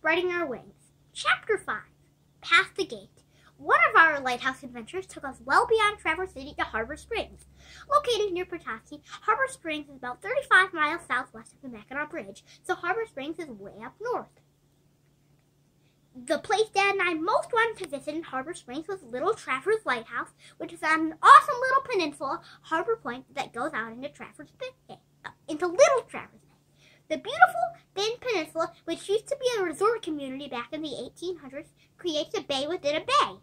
spreading our wings. Chapter 5. Past the Gate. One of our lighthouse adventures took us well beyond Traverse City to Harbor Springs. Located near Petoskey, Harbor Springs is about 35 miles southwest of the Mackinac Bridge, so Harbor Springs is way up north. The place Dad and I most wanted to visit in Harbor Springs was Little Traverse Lighthouse, which is on an awesome little peninsula, Harbor Point, that goes out into Little Traverse Bay. The beautiful, thin peninsula, which used to be a resort community back in the 1800s, creates a bay within a bay.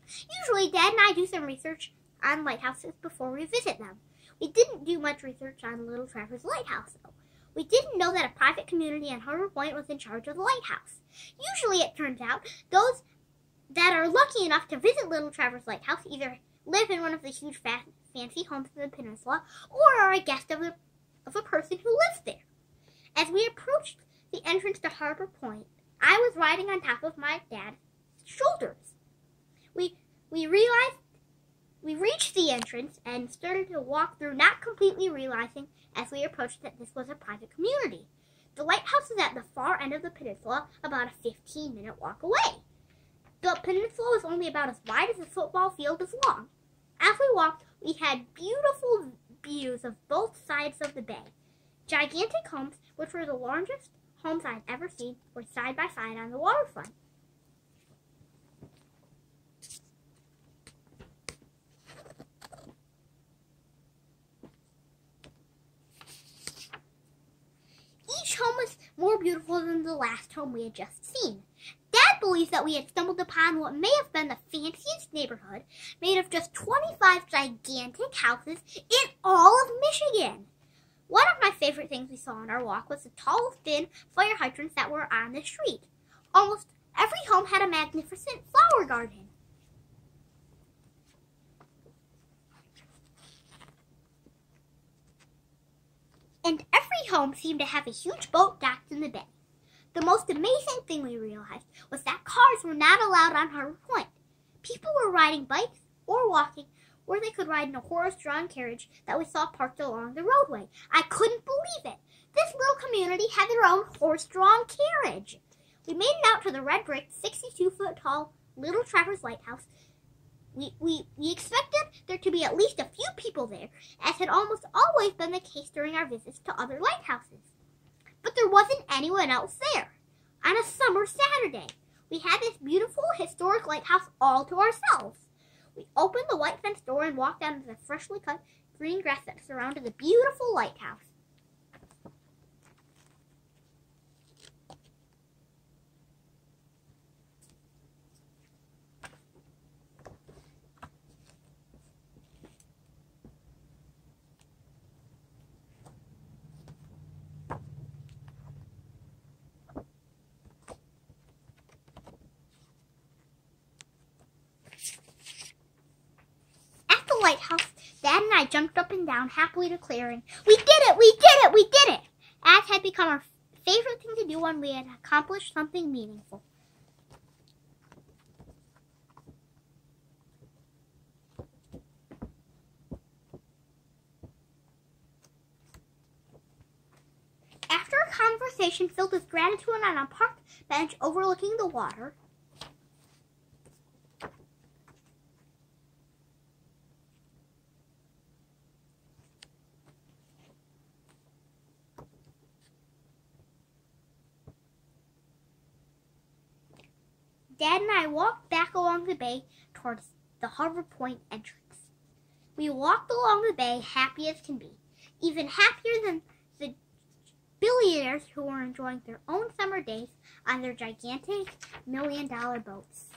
Usually, Dad and I do some research on lighthouses before we visit them. We didn't do much research on Little Traverse Lighthouse, though. We didn't know that a private community on Harbor Point was in charge of the lighthouse. Usually, it turns out, those that are lucky enough to visit Little Traverse Lighthouse either live in one of the huge fancy homes in the peninsula or are a guest of a person who lives there. As we approached the entrance to Harbor Point, I was riding on top of my dad's shoulders. We reached the entrance and started to walk through, not completely realizing as we approached that this was a private community. The lighthouse is at the far end of the peninsula, about a 15-minute walk away. The peninsula was only about as wide as a football field is long. As we walked, we had beautiful views of both sides of the bay. Gigantic homes, which were the largest homes I've ever seen, were side by side on the waterfront. Each home was more beautiful than the last home we had just seen. Dad believes that we had stumbled upon what may have been the fanciest neighborhood, made of just 25 gigantic houses in all of Michigan. One of my favorite things we saw on our walk was the tall, thin fire hydrants that were on the street. Almost every home had a magnificent flower garden. And every home seemed to have a huge boat docked in the bay. The most amazing thing we realized was that cars were not allowed on Harbor Point. People were riding bikes or walking, or they could ride in a horse-drawn carriage that we saw parked along the roadway. I couldn't believe it. This little community had their own horse-drawn carriage. We made it out to the red brick, 62-foot-tall Little Traverse Lighthouse. We expected there to be at least a few people there, as had almost always been the case during our visits to other lighthouses. But there wasn't anyone else there. On a summer Saturday, we had this beautiful historic lighthouse all to ourselves. We opened the white fence door and walked out into the freshly cut green grass that surrounded the beautiful lighthouse. Lighthouse, Dad and I jumped up and down, happily declaring, "We did it! We did it! We did it!" As had become our favorite thing to do when we had accomplished something meaningful. After a conversation filled with gratitude on a park bench overlooking the water, Dad and I walked back along the bay towards the Harbor Point entrance. We walked along the bay happy as can be, even happier than the billionaires who were enjoying their own summer days on their gigantic $1 million boats.